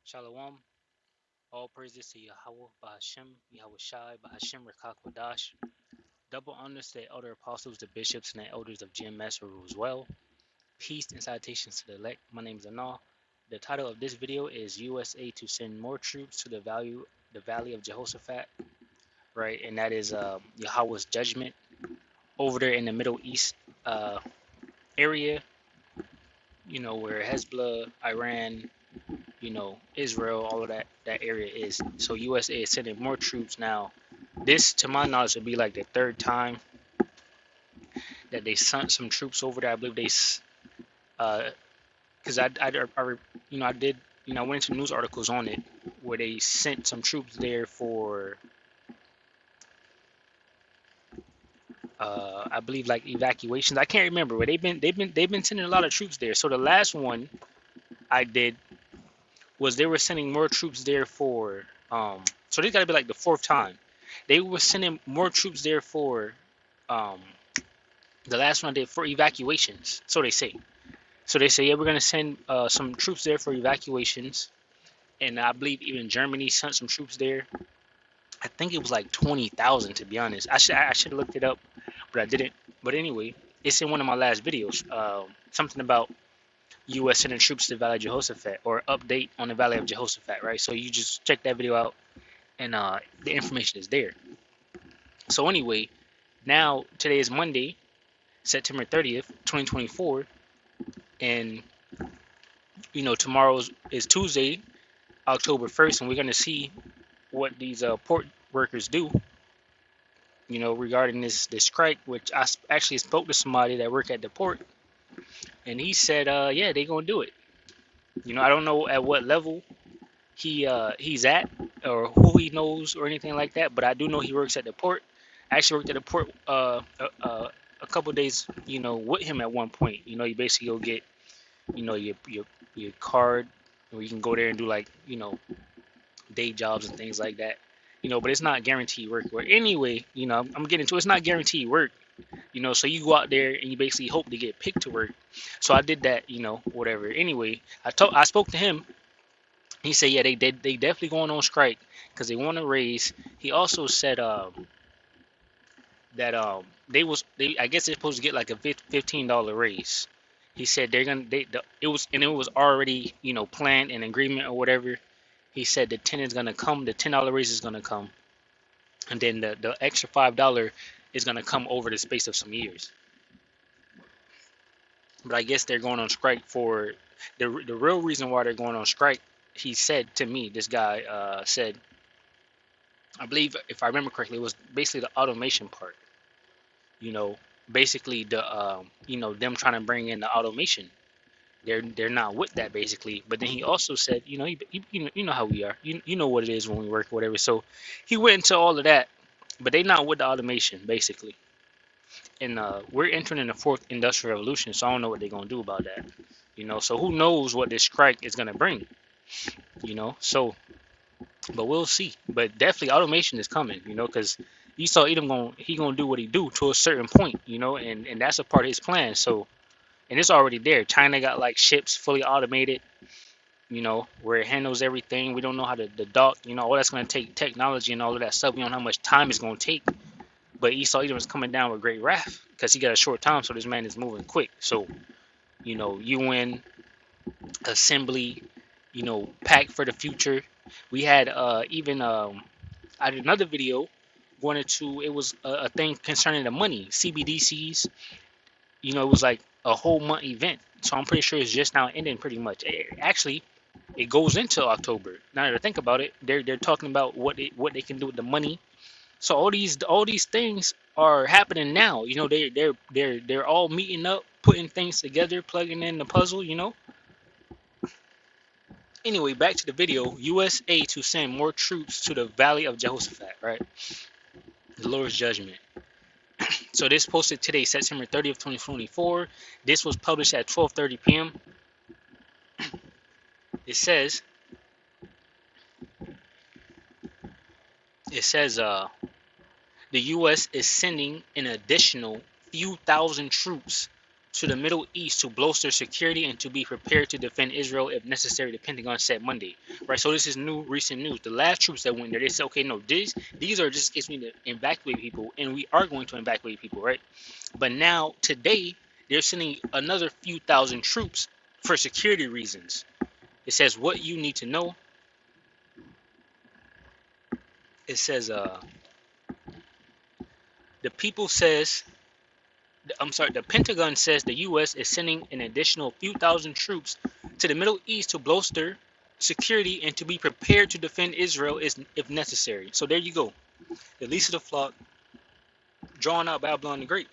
Shalom. All praises to Yahweh, Bahashem, Yahweh Shai, Bahashem, Rakakwadash. Double honors to the elder apostles, the bishops, and the elders of GMS who rule as well. Peace and salutations to the elect. My name is Anah. The title of this video is USA to send more troops to the Valley of Jehoshaphat, right? And that is Yahweh's judgment over there in the Middle East uh, area, where Hezbollah, Iran, Israel, all of that area is. So USA is sending more troops now. This, to my knowledge, would be like the third time that they sent some troops over there. I believe they, because I did, I went into news articles on it where they sent some troops there for, I believe like evacuations. I can't remember, but they've been sending a lot of troops there. So the last one I did was they were sending more troops there for, so this got to be like the fourth time. They were sending more troops there for, um, the last one I did for evacuations. So they say. So they say, yeah, we're gonna send some troops there for evacuations, and I believe even Germany sent some troops there. I think it was like 20,000 to be honest. I should have looked it up, but I didn't. But anyway, it's in one of my last videos. Something about U.S. sending troops to the Valley of Jehoshaphat, or update on the Valley of Jehoshaphat, right? So you just check that video out, and the information is there. So anyway, now today is Monday, September 30th, 2024, and tomorrow is Tuesday, October 1st, and we're gonna see what these port workers do. Regarding this strike, which I actually spoke to somebody that work at the port, and he said, yeah, they gonna do it. I don't know at what level he's at or who he knows or anything like that, but I do know he works at the port. I actually worked at the port a couple days, with him at one point. You basically go get, your card, where you can go there and do like, day jobs and things like that. But it's not guaranteed work. Or anyway, I'm getting to it. It's not guaranteed work. So you go out there and you basically hope to get picked to work. So I did that, whatever. Anyway, I spoke to him. He said, yeah, they definitely going on strike because they want to raise. He also said that they I guess they're supposed to get like a $15 raise. He said they're gonna it was already planned and agreement or whatever. He said the $10 raise is gonna come, and then the extra $5 is gonna come over the space of some years. But I guess they're going on strike for the real reason why they're going on strike. He said to me, this guy said, I believe if I remember correctly, it was basically the automation part. You know, basically the them trying to bring in the automation. They're not with that basically. But then he also said, you know how we are. You know what it is when we work or whatever. So he went into all of that, but they not with the automation basically. And we're entering in the fourth industrial revolution, so I don't know what they're gonna do about that. So who knows what this strike is gonna bring? So but we'll see. But definitely automation is coming. Because you saw Edom gonna do what he do to a certain point. And that's a part of his plan. So and it's already there. China got like ships fully automated. Where it handles everything. We don't know how to dock. All that's gonna take technology and all of that stuff. We don't know how much time it's gonna take. But Esau Edom is coming down with great wrath because he got a short time, so this man is moving quick. So, UN assembly, pack for the future. We had even I did another video going into it was a thing concerning the money, CBDCs. It was like a whole month event. So I'm pretty sure it's just now ending pretty much. Actually, it goes into October. Now that I think about it, they're talking about what they can do with the money. So all these things are happening now. They're all meeting up, putting things together, plugging in the puzzle. Anyway, back to the video. USA to send more troops to the Valley of Jehoshaphat. Right, the Lord's judgment. So this posted today, September 30th, 2024. This was published at 12:30 p.m. It says the U.S. is sending an additional few thousand troops to the Middle East to bolster security and to be prepared to defend Israel if necessary, the Pentagon said Monday. Right, so this is new, recent news. The last troops that went there, they said, okay, no, these are just in case we need to evacuate people, and we are going to evacuate people, right? But now, today, they're sending another few thousand troops for security reasons. It says what you need to know. It says, the people says, the Pentagon says the U.S. is sending an additional few thousand troops to the Middle East to bolster security and to be prepared to defend Israel if necessary. So there you go. The least of the flock, drawn out Babylon the Great.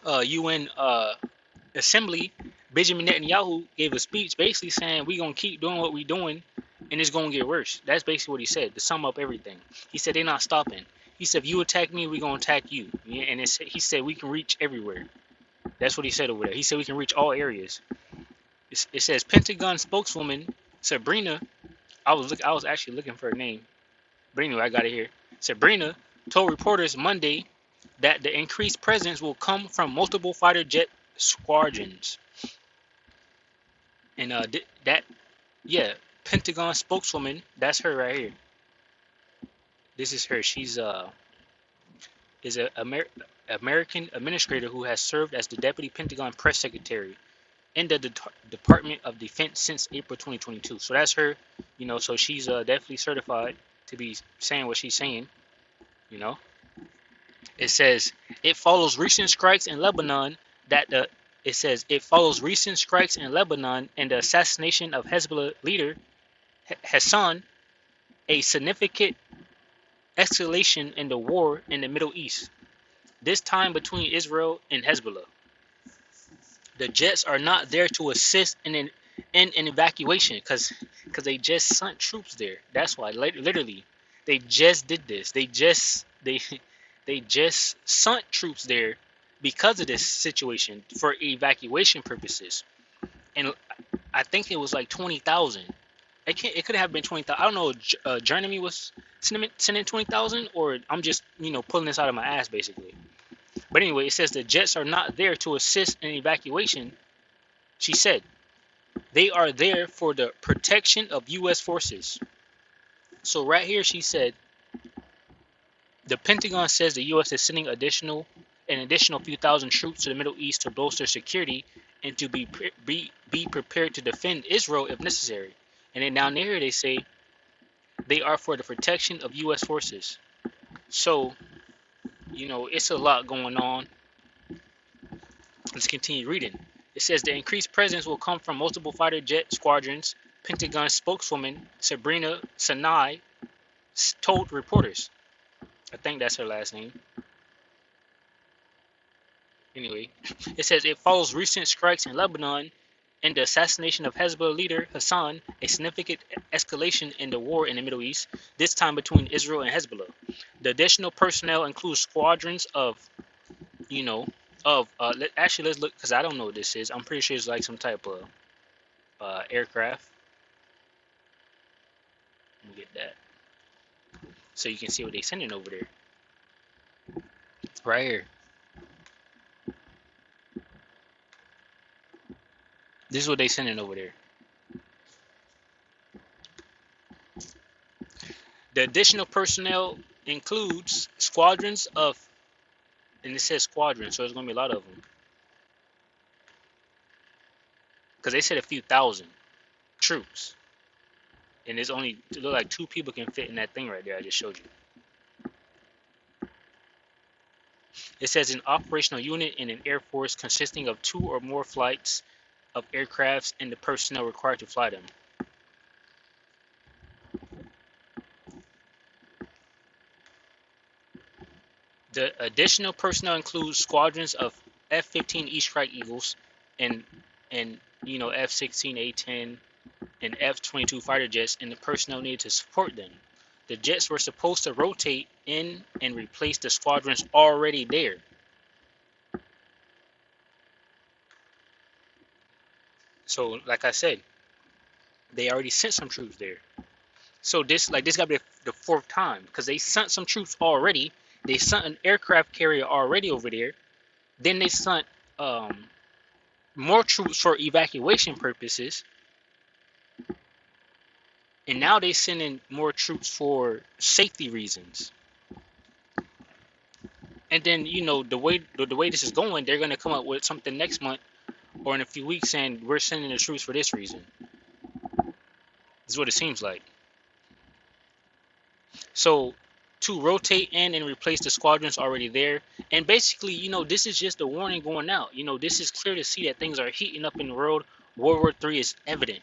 UN Assembly, Benjamin Netanyahu gave a speech basically saying we're going to keep doing what we're doing and it's going to get worse. That's basically what he said, to sum up everything. He said they're not stopping. He said, if you attack me, we're going to attack you. Yeah, and he said we can reach everywhere. That's what he said over there. He said we can reach all areas. It says Pentagon spokeswoman Sabrina, I was actually looking for her name. But anyway, I got it here. Sabrina told reporters Monday that the increased presence will come from multiple fighter jet squadrons. And Pentagon spokeswoman, that's her right here. This is her. She's is a American administrator who has served as the deputy Pentagon press secretary in the Department of Defense since April 2022. So that's her, so she's definitely certified to be saying what she's saying, It says it follows recent strikes in Lebanon and the assassination of Hezbollah leader Hassan, a significant escalation in the war in the Middle East, this time between Israel and Hezbollah. The jets are not there to assist in an evacuation because they just sent troops there. That's why, literally, they just did this. They just sent troops there because of this situation for evacuation purposes. And I think it was like 20,000. It could have been 20,000. I don't know. Germany was sending 20,000, or I'm just pulling this out of my ass basically. But anyway, it says the jets are not there to assist in evacuation. She said they are there for the protection of U.S. forces. So right here, she said the Pentagon says the U.S. is sending an additional few thousand troops to the Middle East to bolster security and to be prepared to defend Israel if necessary. And then down there they say they are for the protection of U.S. forces. So, it's a lot going on. Let's continue reading. It says the increased presence will come from multiple fighter jet squadrons. Pentagon spokeswoman Sabrina Sinai told reporters. I think that's her last name. Anyway, it says it follows recent strikes in Lebanon and the assassination of Hezbollah leader Hassan, a significant escalation in the war in the Middle East, this time between Israel and Hezbollah. The additional personnel includes squadrons of, actually let's look, because I don't know what this is. I'm pretty sure it's like some type of aircraft. Let me get that. So you can see what they're sending over there. Right here. This is what they're sending over there. The additional personnel includes squadrons of, and it says squadrons, so there's going to be a lot of them. Because they said a few thousand troops. And there's only, it look like 2 people can fit in that thing right there I just showed you. It says an operational unit in an air force consisting of 2 or more flights of aircrafts and the personnel required to fly them. The additional personnel includes squadrons of F-15E Strike Eagles and F-16, A-10, and F-22 fighter jets and the personnel needed to support them. The jets were supposed to rotate in and replace the squadrons already there. So, like I said, they already sent some troops there. So this got to be the 4th time because they sent some troops already. They sent an aircraft carrier already over there. Then they sent more troops for evacuation purposes, and now they sending more troops for safety reasons. And then the way this is going, they're gonna come up with something next month or in a few weeks saying we're sending the troops for this reason. This is what it seems like. So to rotate in and replace the squadrons already there, and basically, this is just a warning going out. This is clear to see that things are heating up in the world. World War III is evident.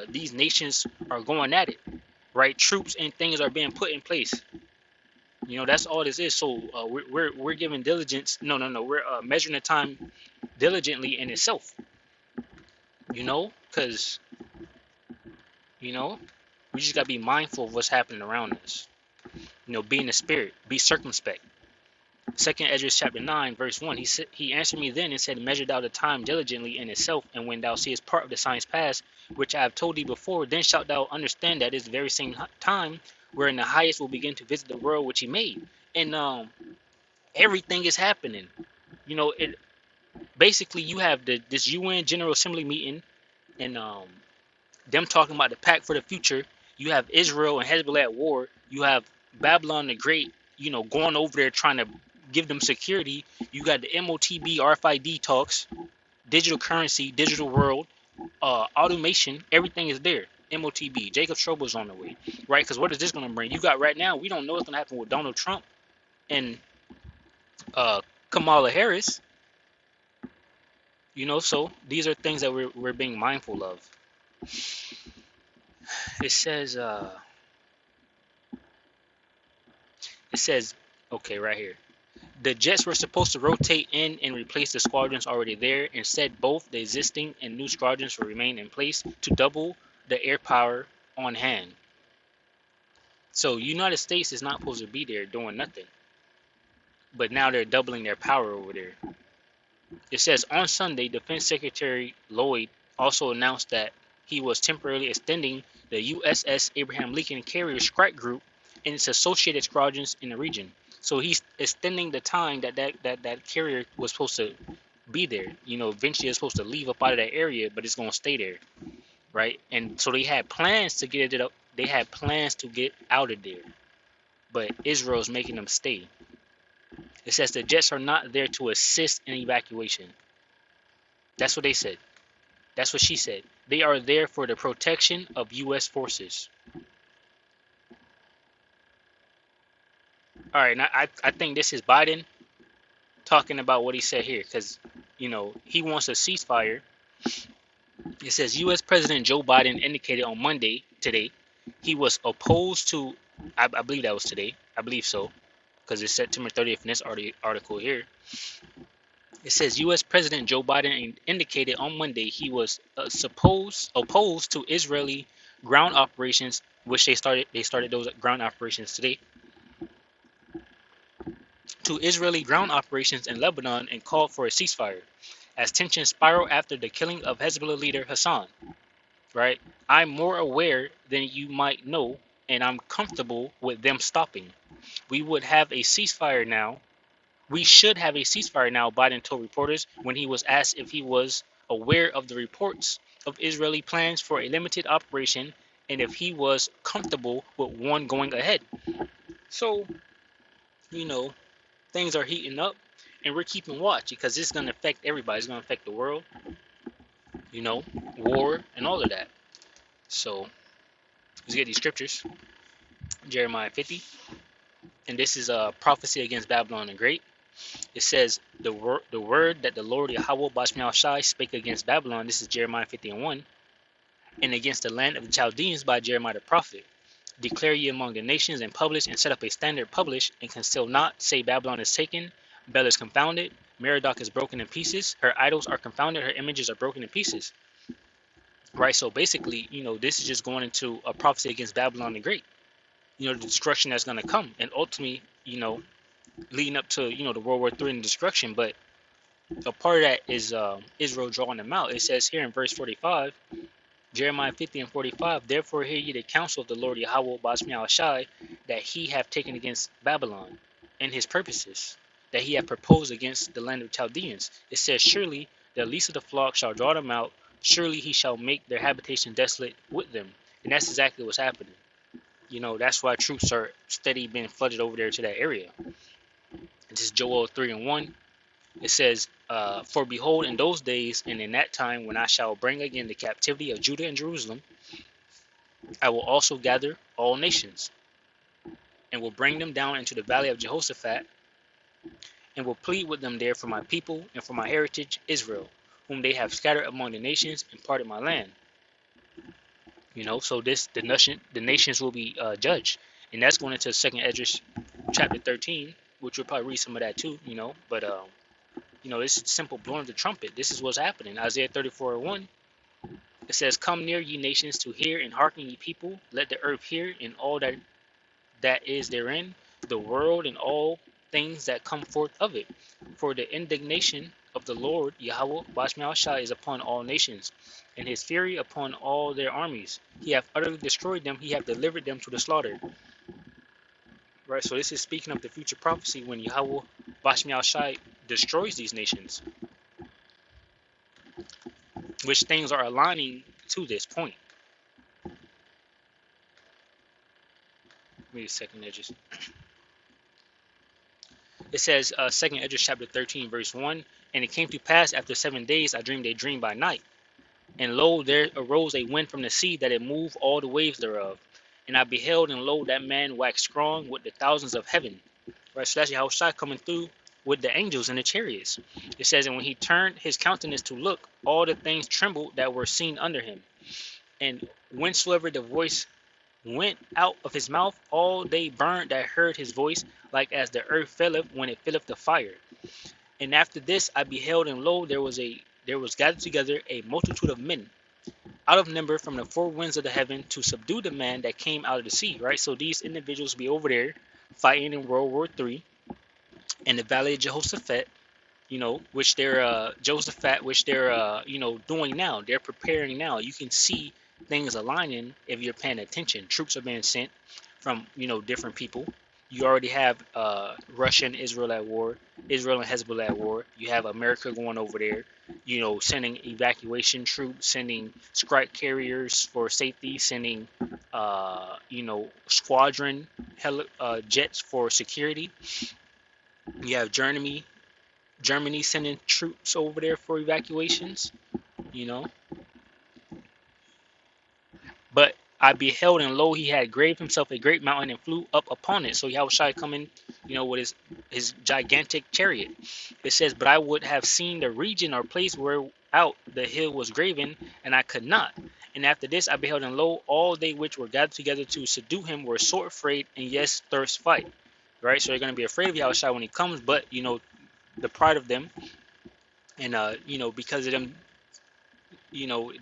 These nations are going at it, right? Troops and things are being put in place. That's all this is. So we're giving diligence. No. We're measuring the time diligently in itself. Because we just gotta be mindful of what's happening around us. Be in the spirit, be circumspect. Second Esdras chapter 9, verse 1. He answered me then and said, measure thou the time diligently in itself, and when thou seest part of the signs past, which I have told thee before, then shalt thou understand that it is the very same time wherein the highest will begin to visit the world which he made. And everything is happening. It basically you have this UN General Assembly meeting, and them talking about the pact for the future. You have Israel and Hezbollah at war. You have Babylon the Great, going over there trying to give them security. You got the MOTB, RFID talks, digital currency, digital world, automation. Everything is there. MOTB, Jacob Strobel's on the way, right? Because what is this going to bring? You got right now, we don't know what's going to happen with Donald Trump and Kamala Harris. So these are things that we're being mindful of. It says, okay, right here. The jets were supposed to rotate in and replace the squadrons already there. Instead, both the existing and new squadrons will remain in place to double the air power on hand. So United States is not supposed to be there doing nothing. But now they're doubling their power over there. It says on Sunday, Defense Secretary Lloyd also announced that he was temporarily extending the USS Abraham Lincoln Carrier Strike Group and its associated squadrons in the region. So he's extending the time that carrier was supposed to be there. Eventually it's supposed to leave up out of that area, but it's gonna stay there, right? And so they had plans to get it up. They had plans to get out of there, but Israel's making them stay. It says the jets are not there to assist in evacuation. That's what they said. That's what she said. They are there for the protection of U.S. forces. All right, now I think this is Biden talking about what he said here, because he wants a ceasefire. It says U.S. President Joe Biden indicated on Monday today he was opposed to. I believe that was today. I believe so, because it's September 30th in this article here. It says U.S. President Joe Biden indicated on Monday he was opposed to Israeli ground operations, which they started those ground operations today, to Israeli ground operations in Lebanon, and called for a ceasefire as tensions spiral after the killing of Hezbollah leader Hassan. Right? I'm more aware than you might know, and I'm comfortable with them stopping. We would have a ceasefire now. We should have a ceasefire now, Biden told reporters when he was asked if he was aware of the reports of Israeli plans for a limited operation and if he was comfortable with one going ahead. So, things are heating up and we're keeping watch because this is going to affect everybody. It's going to affect the world, war and all of that. So, let's get these scriptures. Jeremiah 50. And this is a prophecy against Babylon the Great. It says, the word that the Lord Yahweh Bashmiel Shai spake against Babylon, this is Jeremiah 50 and 1, and against the land of the Chaldeans by Jeremiah the prophet. Declare ye among the nations and publish and set up a standard, publish and conceal not, say Babylon is taken, Bel is confounded, Merodach is broken in pieces, her idols are confounded, her images are broken in pieces. Right, so basically, this is just going into a prophecy against Babylon the Great. The destruction that's going to come, and ultimately, leading up to the World War III and destruction. But a part of that is Israel drawing them out. It says here in verse 45, Jeremiah 50 and 45, therefore hear ye the counsel of the Lord Yahweh Bashmiel Shai, that he hath taken against Babylon, and his purposes, that he hath proposed against the land of Chaldeans. It says, surely The least of the flock shall draw them out. Surely he shall make their habitation desolate with them. And that's exactly what's happening. That's why troops are steady being flooded over there to that area. This is Joel 3 and 1. It says, For behold, in those days and in that time when I shall bring again the captivity of Judah and Jerusalem, I will also gather all nations, and will bring them down into the valley of Jehoshaphat, and will plead with them there for my people and for my heritage Israel, whom they have scattered among the nations and parted my land. So the nations will be judged, and that's going into Second Esdras chapter 13, which we'll probably read some of that too. But this is simple blowing of the trumpet. This is what's happening. Isaiah 34:1. It says, "Come near, ye nations, to hear, and hearken, ye people. Let the earth hear, and all that is therein, the world and all things that come forth of it. For the indignation of the Lord Yahweh Bashmael is upon all nations, and his fury upon all their armies. He hath utterly destroyed them, he hath delivered them to the slaughter." Right, so this is speaking of the future prophecy when Yahweh Bashmael destroys these nations, which things are aligning to this point. Wait a second, Edges. It says, 2nd Esdras chapter 13, verse 1, "And it came to pass after 7 days, I dreamed a dream by night. And lo, there arose a wind from the sea that it moved all the waves thereof. And I beheld, and lo, that man waxed strong with the thousands of heaven." Right, so that's Yahushua coming through with the angels and the chariots. It says, "And when he turned his countenance to look, all the things trembled that were seen under him. And whensoever the voice went out of his mouth, all they burned that heard his voice, like as the earth filleth when it filleth the fire. And after this I beheld, and lo, there was gathered together a multitude of men, out of number from the four winds of the heaven, to subdue the man that came out of the sea." Right, so these individuals be over there fighting in World War III in the Valley of Jehoshaphat. Which they're doing now. They're preparing now. You can see things aligning if you're paying attention. Troops are being sent from different people. You already have Russia and Israel at war, Israel and Hezbollah at war. You have America going over there, sending evacuation troops, sending strike carriers for safety, sending squadron jets for security. You have Germany sending troops over there for evacuations, But I beheld, and lo, he had graved himself a great mountain and flew up upon it. So Yahushua coming, with his gigantic chariot. It says, "But I would have seen the region or place where out the hill was graven, and I could not. And after this I beheld, and lo, all they which were gathered together to subdue him were sore afraid, and yes, thirst fight." Right? So they're going to be afraid of Yahushua when he comes, but, the pride of them, and, because of them,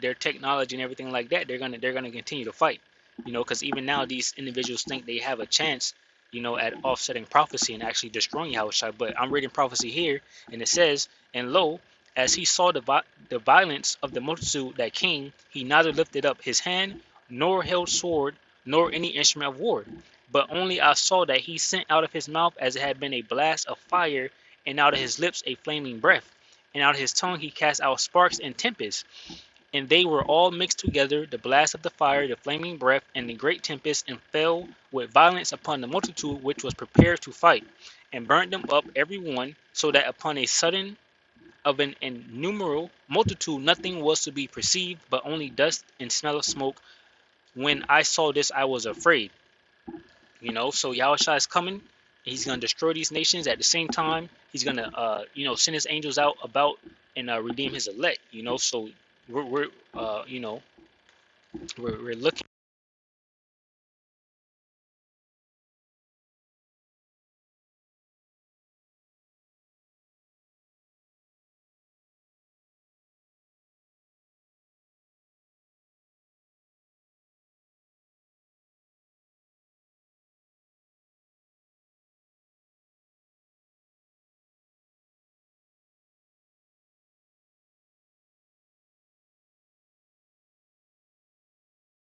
their technology and everything like that, they're gonna continue to fight, because even now these individuals think they have a chance, at offsetting prophecy and actually destroying Yahushua. But I'm reading prophecy here, and it says, "And lo, as he saw the violence of the multitude that came, he neither lifted up his hand, nor held sword, nor any instrument of war. But only I saw that he sent out of his mouth as it had been a blast of fire, and out of his lips a flaming breath, and out of his tongue he cast out sparks and tempests. And they were all mixed together, the blast of the fire, the flaming breath, and the great tempest, and fell with violence upon the multitude which was prepared to fight, and burnt them up every one, so that upon a sudden of an innumerable multitude nothing was to be perceived, but only dust and smell of smoke. When I saw this, I was afraid." So Yahushua is coming. He's going to destroy these nations. At the same time, he's going to, send his angels out about and redeem his elect. So we're looking